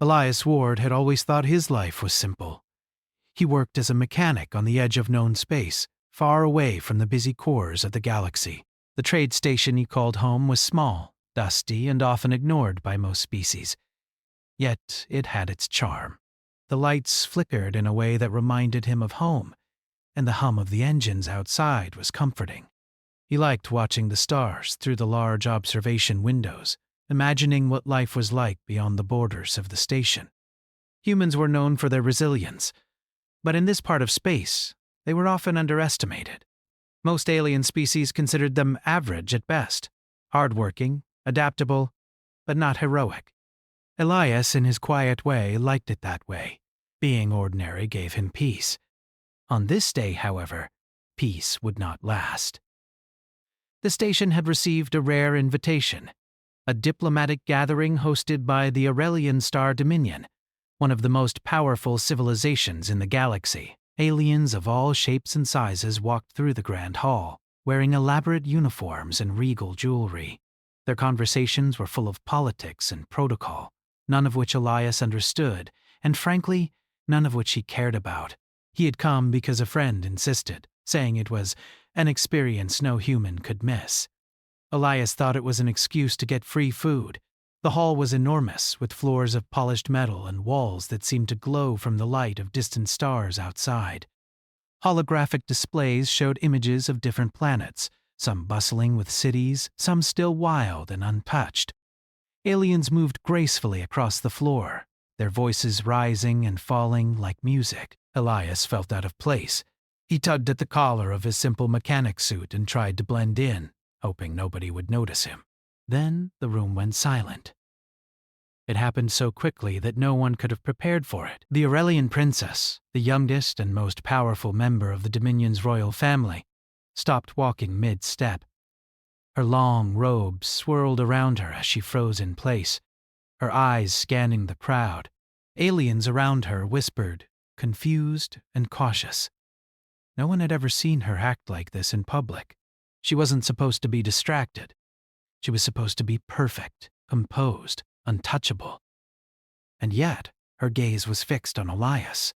Elias Ward had always thought his life was simple. He worked as a mechanic on the edge of known space, far away from the busy cores of the galaxy. The trade station he called home was small, dusty, and often ignored by most species. Yet it had its charm. The lights flickered in a way that reminded him of home, and the hum of the engines outside was comforting. He liked watching the stars through the large observation windows, imagining what life was like beyond the borders of the station. Humans were known for their resilience, but in this part of space, they were often underestimated. Most alien species considered them average at best, hardworking, adaptable, but not heroic. Elias, in his quiet way, liked it that way. Being ordinary gave him peace. On this day, however, peace would not last. The station had received a rare invitation, a diplomatic gathering hosted by the Aurelian Star Dominion, one of the most powerful civilizations in the galaxy. Aliens of all shapes and sizes walked through the grand hall, wearing elaborate uniforms and regal jewelry. Their conversations were full of politics and protocol, none of which Elias understood, and frankly, none of which he cared about. He had come because a friend insisted, saying it was an experience no human could miss. Elias thought it was an excuse to get free food. The hall was enormous, with floors of polished metal and walls that seemed to glow from the light of distant stars outside. Holographic displays showed images of different planets, some bustling with cities, some still wild and untouched. Aliens moved gracefully across the floor, their voices rising and falling like music. Elias felt out of place. He tugged at the collar of his simple mechanic suit and tried to blend in, hoping nobody would notice him. Then the room went silent. It happened so quickly that no one could have prepared for it. The Aurelian princess, the youngest and most powerful member of the Dominion's royal family, stopped walking mid-step. Her long robes swirled around her as she froze in place, her eyes scanning the crowd. Aliens around her whispered, confused and cautious. No one had ever seen her act like this in public. She wasn't supposed to be distracted. She was supposed to be perfect, composed, untouchable. And yet, her gaze was fixed on Elias.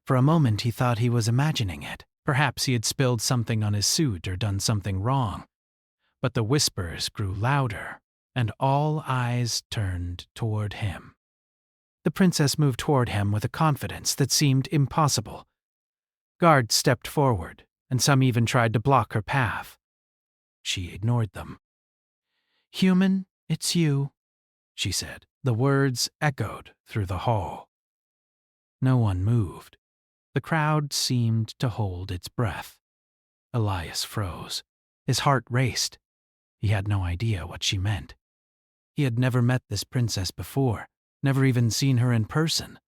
For a moment he thought he was imagining it. Perhaps he had spilled something on his suit or done something wrong. But the whispers grew louder, and all eyes turned toward him. The princess moved toward him with a confidence that seemed impossible. Guards stepped forward, and some even tried to block her path. She ignored them. "Human, it's you," she said. The words echoed through the hall. No one moved. The crowd seemed to hold its breath. Elias froze. His heart raced. He had no idea what she meant. He had never met this princess before, never even seen her in person.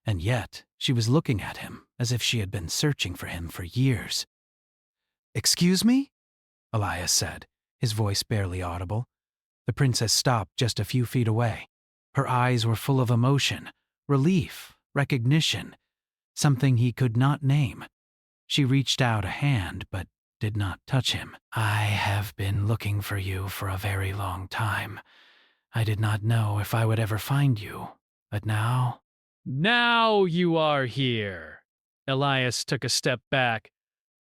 And yet, she was looking at him as if she had been searching for him for years. "Excuse me?" Elias said, his voice barely audible. The princess stopped just a few feet away. Her eyes were full of emotion, relief, recognition, something he could not name. She reached out a hand, but did not touch him. "I have been looking for you for a very long time. I did not know if I would ever find you, but now—" "Now you are here." Elias took a step back.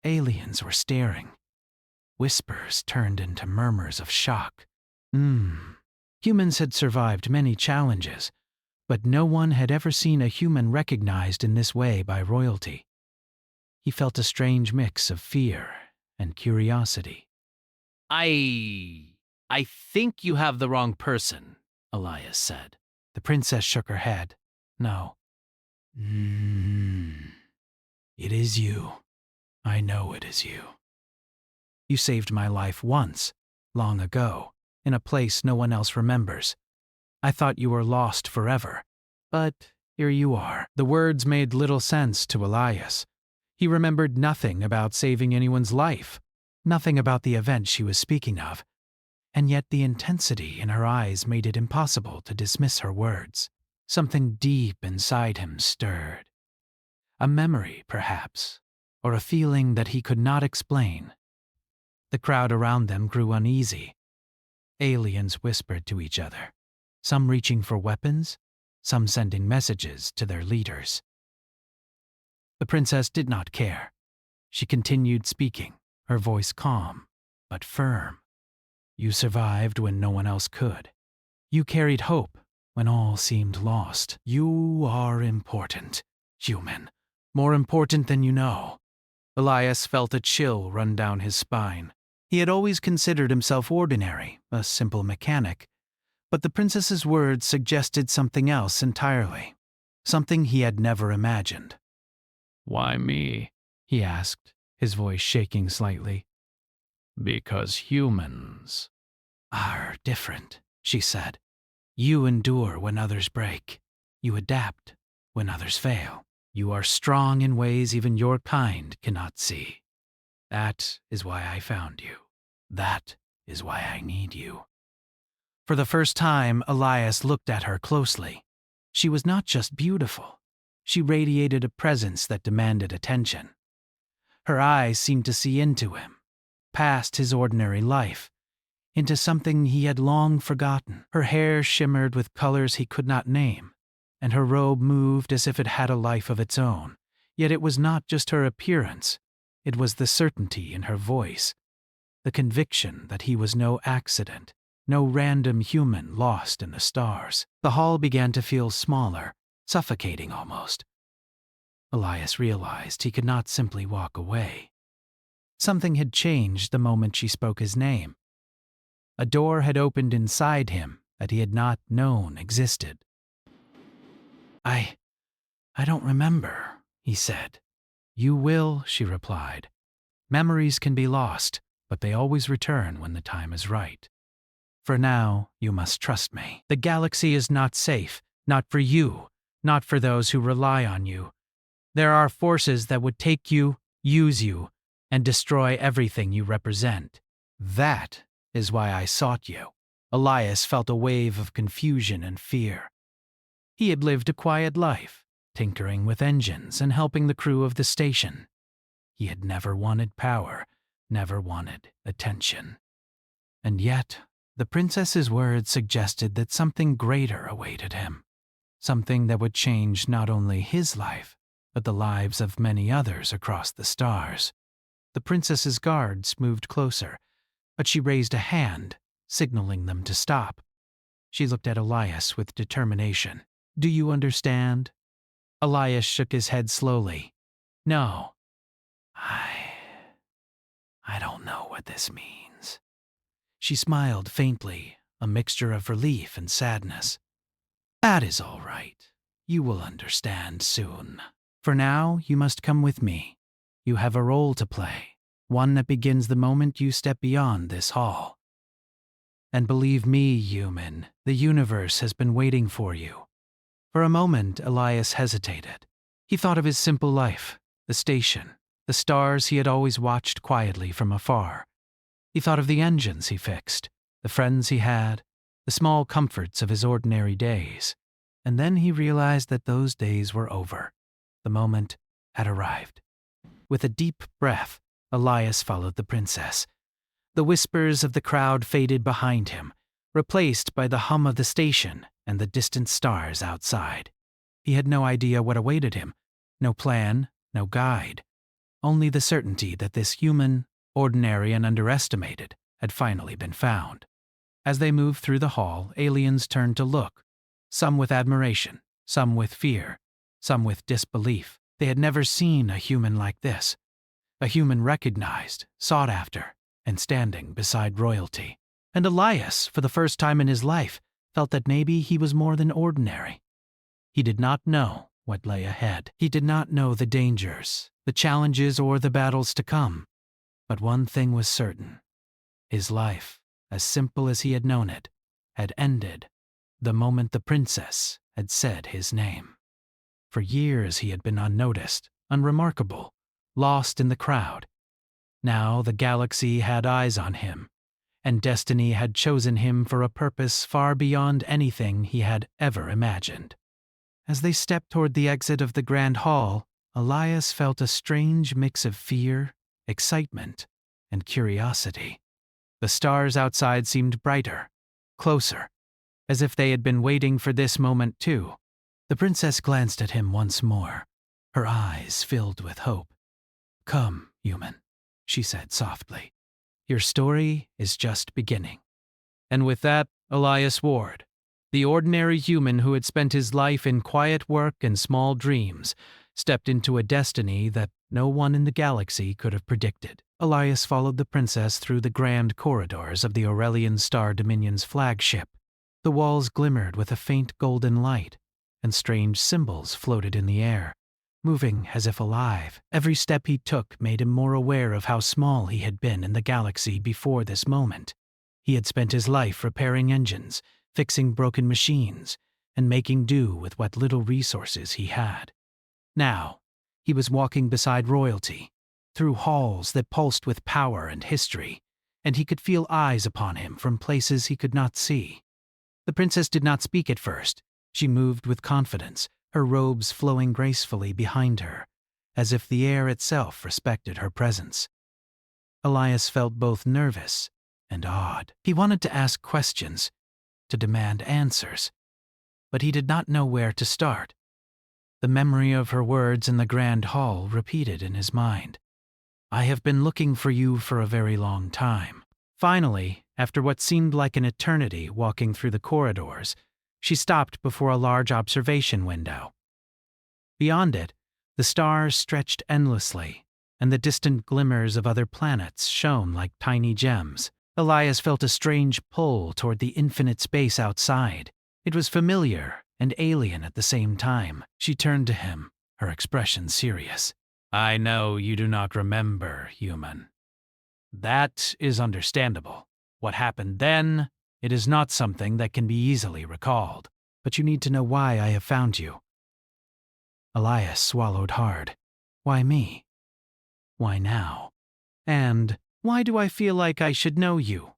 Aliens were staring. Whispers turned into murmurs of shock. Humans had survived many challenges, but no one had ever seen a human recognized in this way by royalty. He felt a strange mix of fear and curiosity. I think you have the wrong person," Elias said. The princess shook her head. "No." "It is you. I know it is you. You saved my life once, long ago, in a place no one else remembers. I thought you were lost forever, but here you are." The words made little sense to Elias. He remembered nothing about saving anyone's life, nothing about the event she was speaking of, and yet the intensity in her eyes made it impossible to dismiss her words. Something deep inside him stirred. A memory, perhaps, or a feeling that he could not explain. The crowd around them grew uneasy. Aliens whispered to each other, some reaching for weapons, some sending messages to their leaders. The princess did not care. She continued speaking, her voice calm, but firm. You survived when no one else could. You carried hope when all seemed lost. You are important, human. More important than you know. Elias felt a chill run down his spine. He had always considered himself ordinary, a simple mechanic. But the princess's words suggested something else entirely. Something he had never imagined. Why me? He asked, his voice shaking slightly. Because humans are different, she said. You endure when others break. You adapt when others fail. You are strong in ways even your kind cannot see. That is why I found you. That is why I need you. For the first time, Elias looked at her closely. She was not just beautiful. She radiated a presence that demanded attention. Her eyes seemed to see into him, past his ordinary life, into something he had long forgotten. Her hair shimmered with colors he could not name, and her robe moved as if it had a life of its own. Yet it was not just her appearance. It was the certainty in her voice, the conviction that he was no accident, no random human lost in the stars. The hall began to feel smaller, suffocating almost. Elias realized he could not simply walk away. Something had changed the moment she spoke his name. A door had opened inside him that he had not known existed. I don't remember, he said. You will, she replied. Memories can be lost, but they always return when the time is right. For now, you must trust me. The galaxy is not safe, not for you, not for those who rely on you. There are forces that would take you, use you, and destroy everything you represent. That is why I sought you. Elias felt a wave of confusion and fear. He had lived a quiet life, tinkering with engines and helping the crew of the station. He had never wanted power, never wanted attention. And yet, the princess's words suggested that something greater awaited him. Something that would change not only his life, but the lives of many others across the stars. The princess's guards moved closer, but she raised a hand, signaling them to stop. She looked at Elias with determination. Do you understand? Elias shook his head slowly. No. I don't know what this means. She smiled faintly, a mixture of relief and sadness. That is all right. You will understand soon. For now, you must come with me. You have a role to play, one that begins the moment you step beyond this hall. And believe me, human, the universe has been waiting for you. For a moment, Elias hesitated. He thought of his simple life, the station, the stars he had always watched quietly from afar. He thought of the engines he fixed, the friends he had, the small comforts of his ordinary days. And then he realized that those days were over. The moment had arrived. With a deep breath, Elias followed the princess. The whispers of the crowd faded behind him, replaced by the hum of the station and the distant stars outside. He had no idea what awaited him, no plan, no guide, only the certainty that this human, ordinary and underestimated, had finally been found. As they moved through the hall, aliens turned to look, some with admiration, some with fear, some with disbelief. They had never seen a human like this, a human recognized, sought after, and standing beside royalty. And Elias, for the first time in his life, felt that maybe he was more than ordinary. He did not know what lay ahead. He did not know the dangers, the challenges, or the battles to come. But one thing was certain. His life, as simple as he had known it, had ended the moment the princess had said his name. For years he had been unnoticed, unremarkable, lost in the crowd. Now the galaxy had eyes on him, and destiny had chosen him for a purpose far beyond anything he had ever imagined. As they stepped toward the exit of the grand hall, Elias felt a strange mix of fear, excitement, and curiosity. The stars outside seemed brighter, closer, as if they had been waiting for this moment too. The princess glanced at him once more, her eyes filled with hope. "Come, human," she said softly. "Your story is just beginning." And with that, Elias Ward, the ordinary human who had spent his life in quiet work and small dreams, stepped into a destiny that no one in the galaxy could have predicted. Elias followed the princess through the grand corridors of the Aurelian Star Dominion's flagship. The walls glimmered with a faint golden light, and strange symbols floated in the air, moving as if alive. Every step he took made him more aware of how small he had been in the galaxy before this moment. He had spent his life repairing engines, fixing broken machines, and making do with what little resources he had. Now, he was walking beside royalty, through halls that pulsed with power and history, and he could feel eyes upon him from places he could not see. The princess did not speak at first. She moved with confidence, her robes flowing gracefully behind her, as if the air itself respected her presence. Elias felt both nervous and awed. He wanted to ask questions, to demand answers, but he did not know where to start. The memory of her words in the grand hall repeated in his mind. "I have been looking for you for a very long time." Finally, after what seemed like an eternity walking through the corridors, she stopped before a large observation window. Beyond it, the stars stretched endlessly, and the distant glimmers of other planets shone like tiny gems. Elias felt a strange pull toward the infinite space outside. It was familiar and alien at the same time. She turned to him, her expression serious. "I know you do not remember, human. That is understandable. What happened then, it is not something that can be easily recalled. But you need to know why I have found you." Elias swallowed hard. Why me? Why now? And why do I feel like I should know you?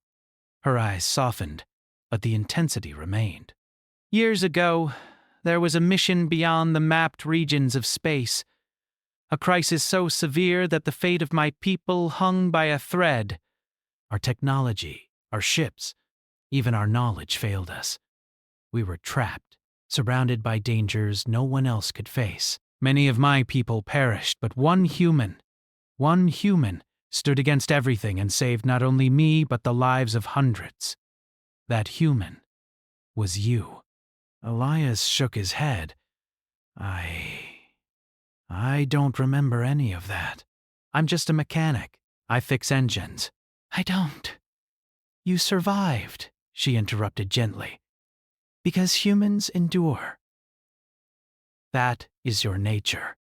Her eyes softened, but the intensity remained. "Years ago, there was a mission beyond the mapped regions of space. A crisis so severe that the fate of my people hung by a thread. Our technology, our ships, even our knowledge failed us. We were trapped, surrounded by dangers no one else could face. Many of my people perished, but one human, stood against everything and saved not only me but the lives of hundreds. That human was you." Elias shook his head. I don't remember any of that. I'm just a mechanic. I fix engines." "I don't. You survived," she interrupted gently. "Because humans endure. That is your nature.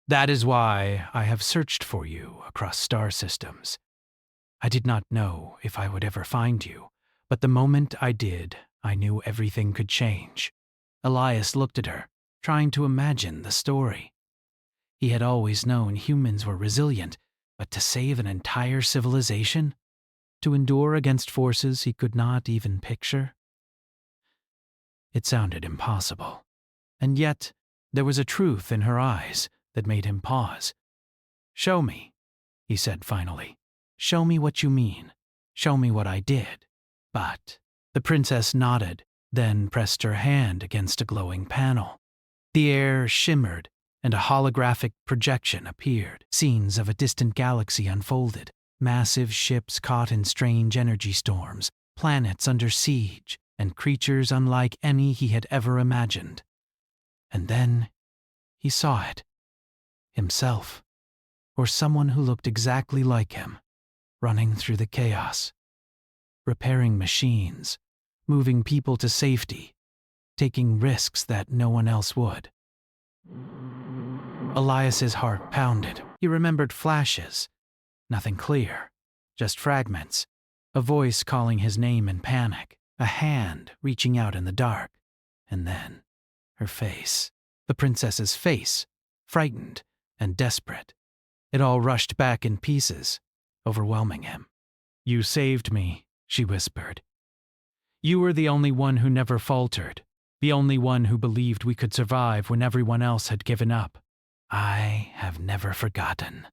That is why I have searched for you across star systems. I did not know if I would ever find you, but the moment I did, I knew everything could change." Elias looked at her, trying to imagine the story. He had always known humans were resilient, but to save an entire civilization? To endure against forces he could not even picture? It sounded impossible. And yet, there was a truth in her eyes that made him pause. "Show me," he said finally. "Show me what you mean. Show me what I did." But the princess nodded, then pressed her hand against a glowing panel. The air shimmered, and a holographic projection appeared. Scenes of a distant galaxy unfolded. Massive ships caught in strange energy storms, planets under siege, and creatures unlike any he had ever imagined. And then he saw it. Himself, or someone who looked exactly like him, running through the chaos, repairing machines, moving people to safety, taking risks that no one else would. Elias's heart pounded. He remembered flashes. Nothing clear, just fragments. A voice calling his name in panic, a hand reaching out in the dark, and then her face. The princess's face, frightened and desperate. It all rushed back in pieces, overwhelming him. "You saved me," she whispered. "You were the only one who never faltered, the only one who believed we could survive when everyone else had given up. I have never forgotten."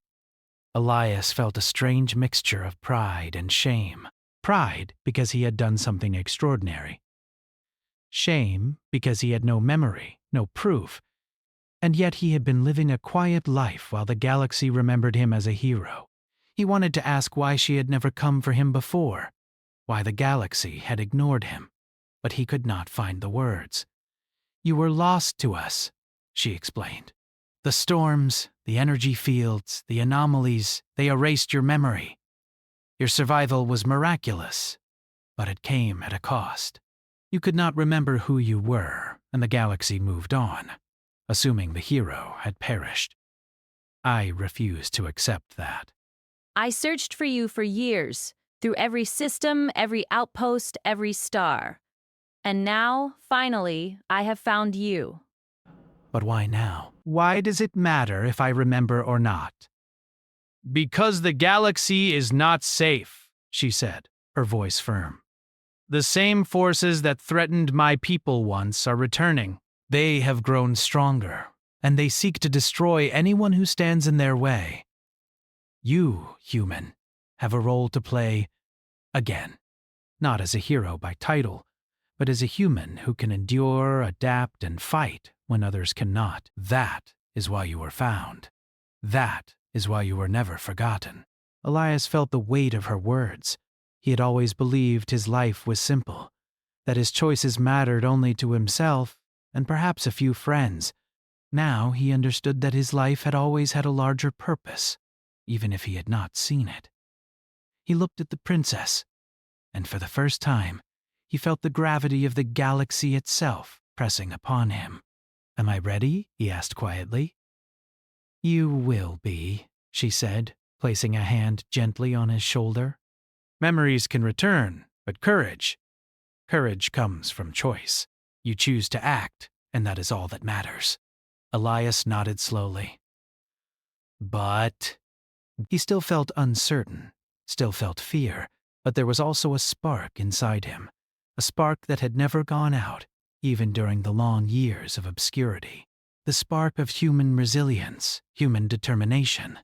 Elias felt a strange mixture of pride and shame. Pride because he had done something extraordinary. Shame, because he had no memory, no proof. And yet he had been living a quiet life while the galaxy remembered him as a hero. He wanted to ask why she had never come for him before, why the galaxy had ignored him, but he could not find the words. "You were lost to us," she explained. "The storms, the energy fields, the anomalies, they erased your memory. Your survival was miraculous, but it came at a cost. You could not remember who you were, and the galaxy moved on, assuming the hero had perished. I refused to accept that." I searched for you for years, through every system, every outpost, every star. And now, finally, I have found you. "But why now? Why does it matter if I remember or not?" Because the galaxy is not safe, she said, her voice firm. The same forces that threatened my people once are returning. They have grown stronger, and they seek to destroy anyone who stands in their way. You, human, have a role to play again, not as a hero by title, but as a human who can endure, adapt, and fight when others cannot. That is why you were found. That is why you were never forgotten. Elias felt the weight of her words. He had always believed his life was simple, that his choices mattered only to himself and perhaps a few friends. Now he understood that his life had always had a larger purpose, even if he had not seen it. He looked at the princess, and for the first time, he felt the gravity of the galaxy itself pressing upon him. "Am I ready?" he asked quietly. "You will be," she said, placing a hand gently on his shoulder. "Memories can return, but courage comes from choice. You choose to act, and that is all that matters." Elias nodded slowly. "But..." He still felt uncertain, still felt fear, but there was also a spark inside him, a spark that had never gone out, even during the long years of obscurity. The spark of human resilience, human determination.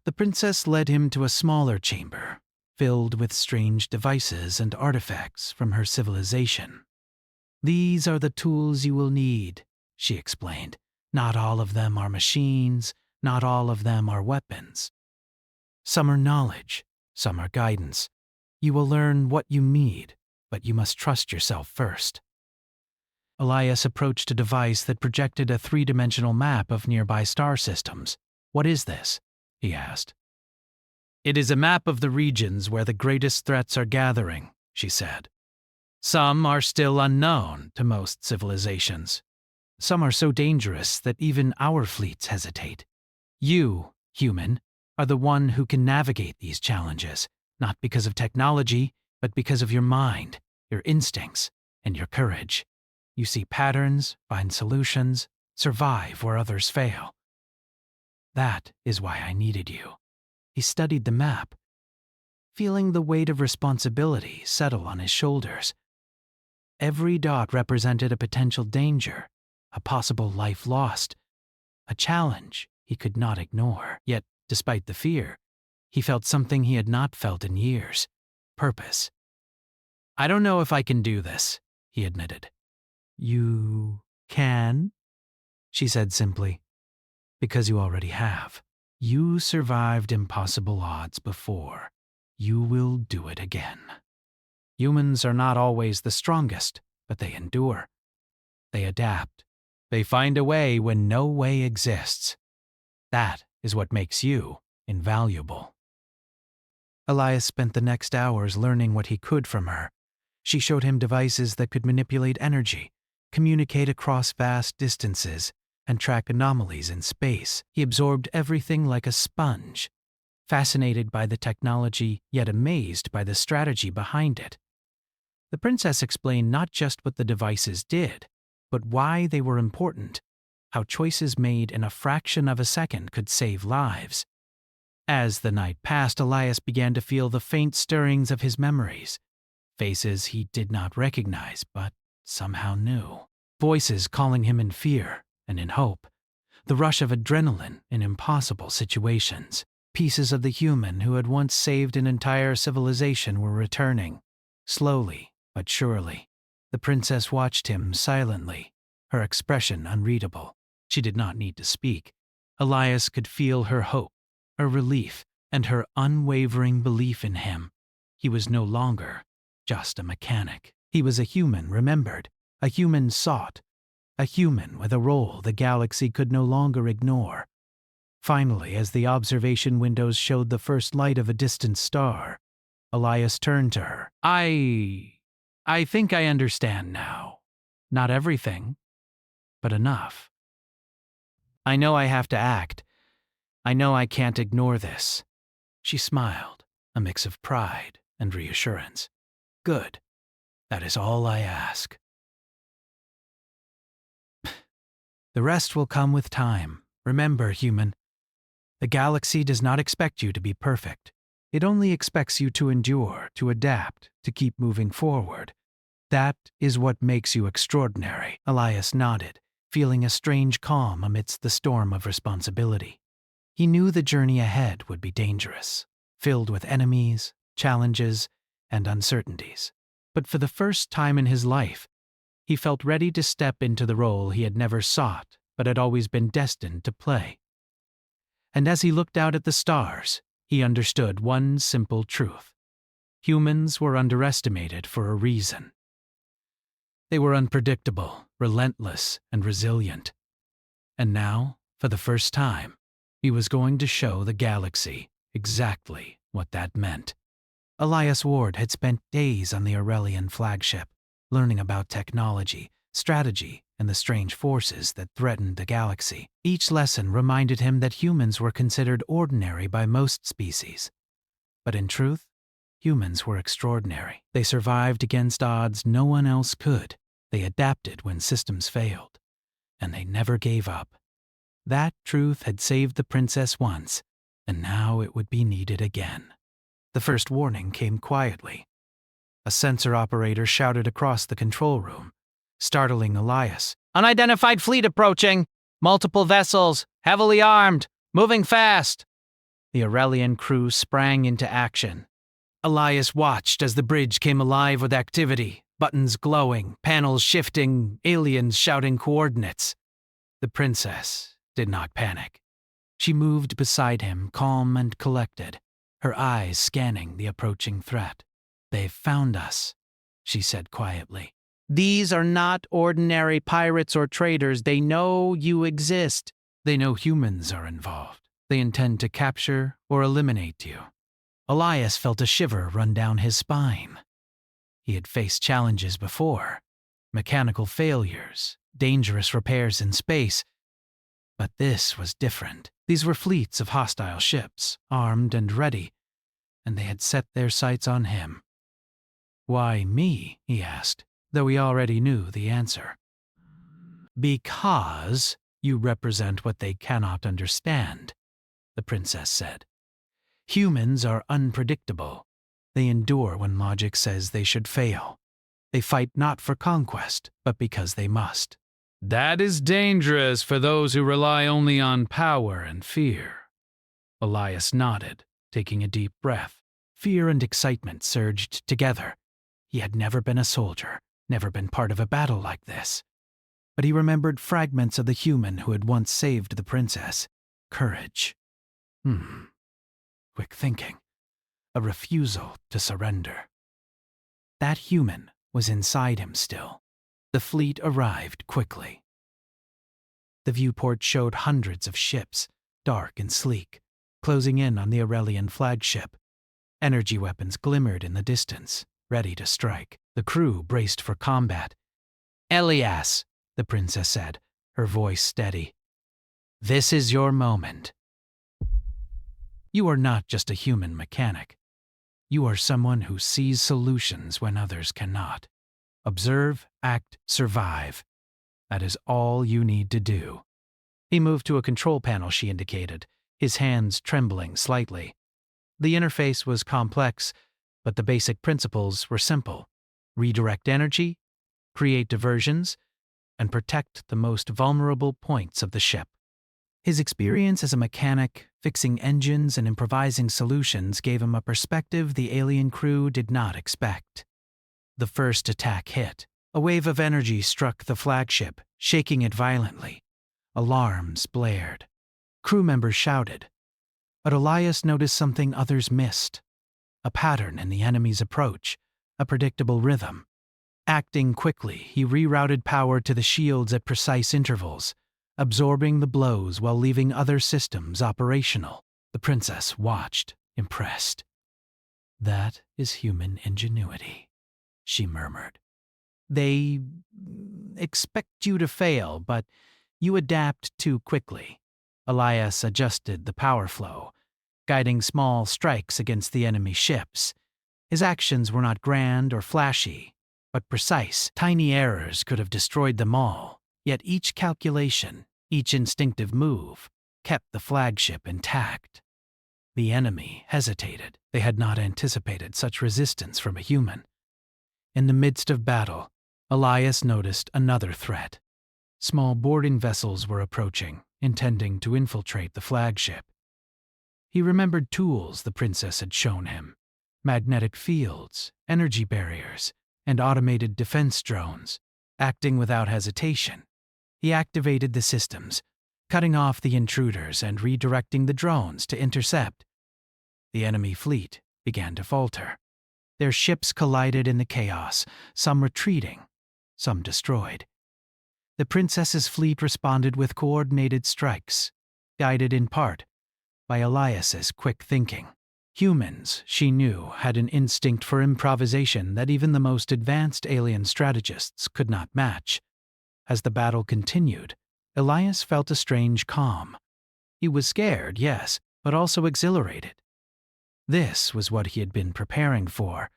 The princess led him to a smaller chamber, filled with strange devices and artifacts from her civilization. "These are the tools you will need," she explained. "Not all of them are machines, not all of them are weapons. Some are knowledge, some are guidance. You will learn what you need, but you must trust yourself first." Elias approached a device that projected a three-dimensional map of nearby star systems. "What is this?" he asked. It is a map of the regions where the greatest threats are gathering, she said. Some are still unknown to most civilizations. Some are so dangerous that even our fleets hesitate. You, human, are the one who can navigate these challenges, not because of technology, but because of your mind, your instincts, and your courage. You see patterns, find solutions, survive where others fail. That is why I needed you." He studied the map, feeling the weight of responsibility settle on his shoulders. Every dot represented a potential danger, a possible life lost, a challenge he could not ignore. Yet, despite the fear, he felt something he had not felt in years: purpose. "I don't know if I can do this," he admitted. "You can," she said simply, "because you already have. You survived impossible odds before. You will do it again." Humans are not always the strongest, but they endure. They adapt. They find a way when no way exists. That is what makes you invaluable. Elias spent the next hours learning what he could from her. She showed him devices that could manipulate energy, communicate across vast distances, and track anomalies in space. He absorbed everything like a sponge, fascinated by the technology, yet amazed by the strategy behind it. The princess explained not just what the devices did, but why they were important, how choices made in a fraction of a second could save lives. As the night passed, Elias began to feel the faint stirrings of his memories, faces he did not recognize but somehow knew, voices calling him in fear and in hope, the rush of adrenaline in impossible situations. Pieces of the human who had once saved an entire civilization were returning, slowly but surely. The princess watched him silently, her expression unreadable. She did not need to speak. Elias could feel her hope, her relief, and her unwavering belief in him. He was no longer just a mechanic. He was a human remembered, a human sought, a human with a role the galaxy could no longer ignore. Finally, as the observation windows showed the first light of a distant star, Elias turned to her. I think I understand now. Not everything, but enough. I know I have to act. I know I can't ignore this. She smiled, a mix of pride and reassurance. Good. That is all I ask. The rest will come with time. Remember, human, the galaxy does not expect you to be perfect. It only expects you to endure, to adapt, to keep moving forward. That is what makes you extraordinary. Elias nodded, feeling a strange calm amidst the storm of responsibility. He knew the journey ahead would be dangerous, filled with enemies, challenges, and uncertainties. But for the first time in his life, he felt ready to step into the role he had never sought but had always been destined to play. And as he looked out at the stars, he understood one simple truth. Humans were underestimated for a reason. They were unpredictable, relentless, and resilient. And now, for the first time, he was going to show the galaxy exactly what that meant. Elias Ward had spent days on the Aurelian flagship, learning about technology, strategy, and the strange forces that threatened the galaxy. Each lesson reminded him that humans were considered ordinary by most species. But in truth, humans were extraordinary. They survived against odds no one else could. They adapted when systems failed. And they never gave up. That truth had saved the princess once, and now it would be needed again. The first warning came quietly. A sensor operator shouted across the control room, startling Elias. Unidentified fleet approaching. Multiple vessels, heavily armed, moving fast. The Aurelian crew sprang into action. Elias watched as the bridge came alive with activity, buttons glowing, panels shifting, aliens shouting coordinates. The princess did not panic. She moved beside him, calm and collected, her eyes scanning the approaching threat. They've found us, she said quietly. These are not ordinary pirates or traders. They know you exist. They know humans are involved. They intend to capture or eliminate you. Elias felt a shiver run down his spine. He had faced challenges before, mechanical failures, dangerous repairs in space. But this was different. These were fleets of hostile ships, armed and ready, and they had set their sights on him. Why me? He asked, though he already knew the answer. Because you represent what they cannot understand, the princess said. Humans are unpredictable. They endure when logic says they should fail. They fight not for conquest, but because they must. That is dangerous for those who rely only on power and fear. Elias nodded, taking a deep breath. Fear and excitement surged together. He had never been a soldier, never been part of a battle like this. But he remembered fragments of the human who had once saved the princess. Courage. Quick thinking. A refusal to surrender. That human was inside him still. The fleet arrived quickly. The viewport showed hundreds of ships, dark and sleek, closing in on the Aurelian flagship. Energy weapons glimmered in the distance, ready to strike. The crew braced for combat. Elias, the princess said, her voice steady. This is your moment. You are not just a human mechanic. You are someone who sees solutions when others cannot. Observe, act, survive. That is all you need to do. He moved to a control panel she indicated, his hands trembling slightly. The interface was complex, but the basic principles were simple. Redirect energy, create diversions, and protect the most vulnerable points of the ship. His experience as a mechanic, fixing engines and improvising solutions gave him a perspective the alien crew did not expect. The first attack hit, A wave of energy struck the flagship, shaking it violently. Alarms blared. Crew members shouted. But Elias noticed something others missed. A pattern in the enemy's approach, a predictable rhythm. Acting quickly, he rerouted power to the shields at precise intervals, absorbing the blows while leaving other systems operational. The princess watched, impressed. "That is human ingenuity," she murmured. "They expect you to fail, but you adapt too quickly." Elias adjusted the power flow, guiding small strikes against the enemy ships. His actions were not grand or flashy, but precise. Tiny errors could have destroyed them all, yet each calculation, each instinctive move, kept the flagship intact. The enemy hesitated. They had not anticipated such resistance from a human. In the midst of battle, Elias noticed another threat. Small boarding vessels were approaching, intending to infiltrate the flagship. He remembered tools the princess had shown him: magnetic fields, energy barriers, and automated defense drones. Acting without hesitation, he activated the systems, cutting off the intruders and redirecting the drones to intercept. The enemy fleet began to falter. Their ships collided in the chaos, some retreating, some destroyed. The princess's fleet responded with coordinated strikes, guided in part by Elias's quick thinking. Humans, she knew, had an instinct for improvisation that even the most advanced alien strategists could not match. As the battle continued, Elias felt a strange calm. He was scared, yes, but also exhilarated. This was what he had been preparing for,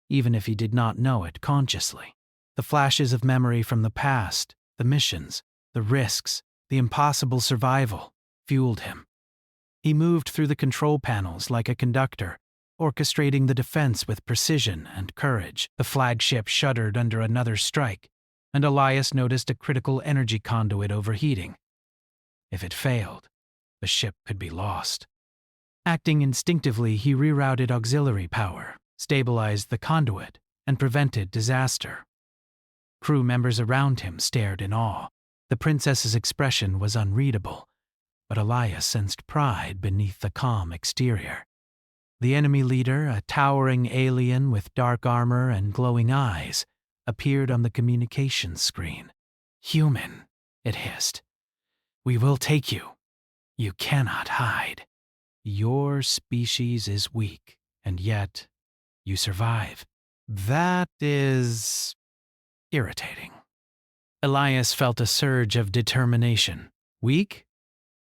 even if he did not know it consciously. The flashes of memory from the past, the missions, the risks, the impossible survival, fueled him. He moved through the control panels like a conductor, orchestrating the defense with precision and courage. The flagship shuddered under another strike, and Elias noticed a critical energy conduit overheating. If it failed, the ship could be lost. Acting instinctively, he rerouted auxiliary power, stabilized the conduit, and prevented disaster. Crew members around him stared in awe. The princess's expression was unreadable, but Elias sensed pride beneath the calm exterior. The enemy leader, a towering alien with dark armor and glowing eyes, appeared on the communications screen. "Human," it hissed. "We will take you. You cannot hide. Your species is weak, and yet you survive." That is irritating. Elias felt a surge of determination. Weak?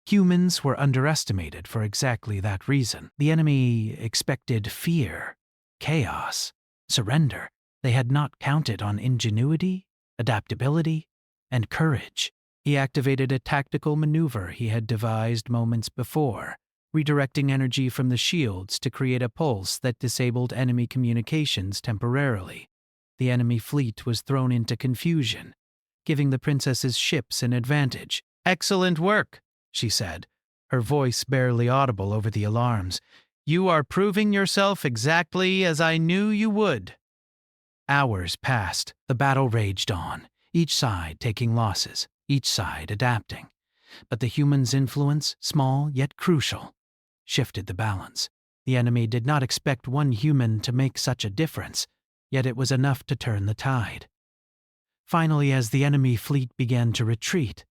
Humans were underestimated for exactly that reason. The enemy expected fear, chaos, surrender. They had not counted on ingenuity, adaptability, and courage. He activated a tactical maneuver he had devised moments before, redirecting energy from the shields to create a pulse that disabled enemy communications temporarily. The enemy fleet was thrown into confusion, giving the princess's ships an advantage. "Excellent work," she said, her voice barely audible over the alarms. "You are proving yourself exactly as I knew you would." Hours passed. The battle raged on, each side taking losses, each side adapting. But the humans' influence, small yet crucial, shifted the balance. The enemy did not expect one human to make such a difference, yet it was enough to turn the tide. Finally, as the enemy fleet began to retreat,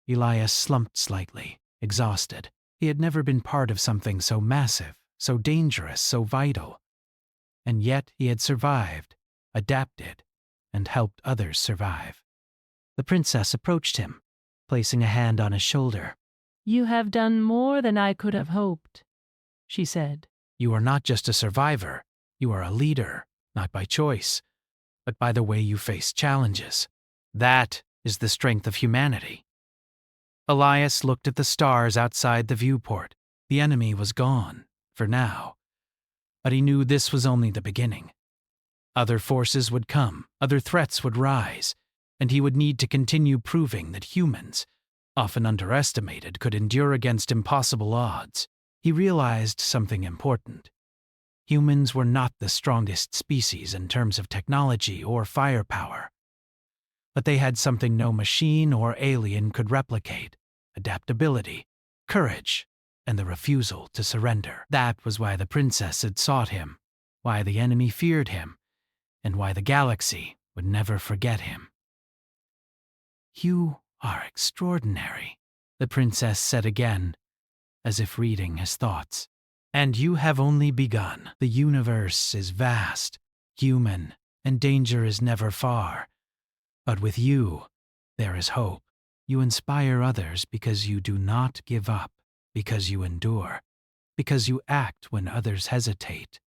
Elias slumped slightly, exhausted. He had never been part of something so massive, so dangerous, so vital. And yet he had survived, adapted, and helped others survive. The princess approached him, placing a hand on his shoulder. "You have done more than I could have hoped," she said. "You are not just a survivor, you are a leader, not by choice, but by the way you face challenges. That is the strength of humanity." Elias looked at the stars outside the viewport. The enemy was gone, for now. But he knew this was only the beginning. Other forces would come, other threats would rise, and he would need to continue proving that humans, often underestimated, could endure against impossible odds. He realized something important. Humans were not the strongest species in terms of technology or firepower, But they had something no machine or alien could replicate: adaptability, courage, and the refusal to surrender. That was why the princess had sought him, why the enemy feared him, and why the galaxy would never forget him. "You are extraordinary," the princess said again, as if reading his thoughts. "And you have only begun. The universe is vast, human, and danger is never far. But with you, there is hope. You inspire others because you do not give up, because you endure, because you act when others hesitate.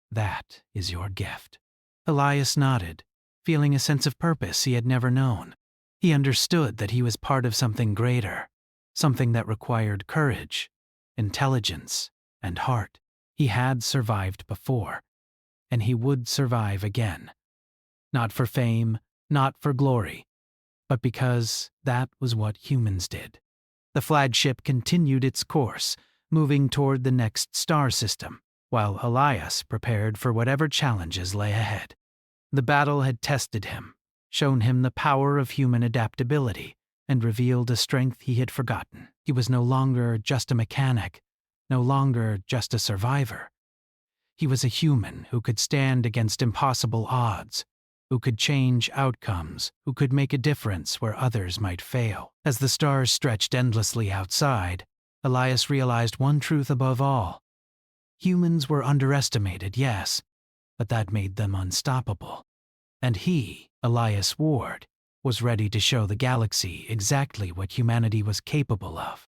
That is your gift." Elias nodded, feeling a sense of purpose he had never known. He understood that he was part of something greater, something that required courage, intelligence, and heart. He had survived before, and he would survive again. Not for fame, not for glory, but because that was what humans did. The flagship continued its course, moving toward the next star system, while Elias prepared for whatever challenges lay ahead. The battle had tested him, shown him the power of human adaptability, and revealed a strength he had forgotten. He was no longer just a mechanic, no longer just a survivor. He was a human who could stand against impossible odds, who could change outcomes, who could make a difference where others might fail. As the stars stretched endlessly outside, Elias realized one truth above all. Humans were underestimated, yes, but that made them unstoppable. And he, Elias Ward, was ready to show the galaxy exactly what humanity was capable of.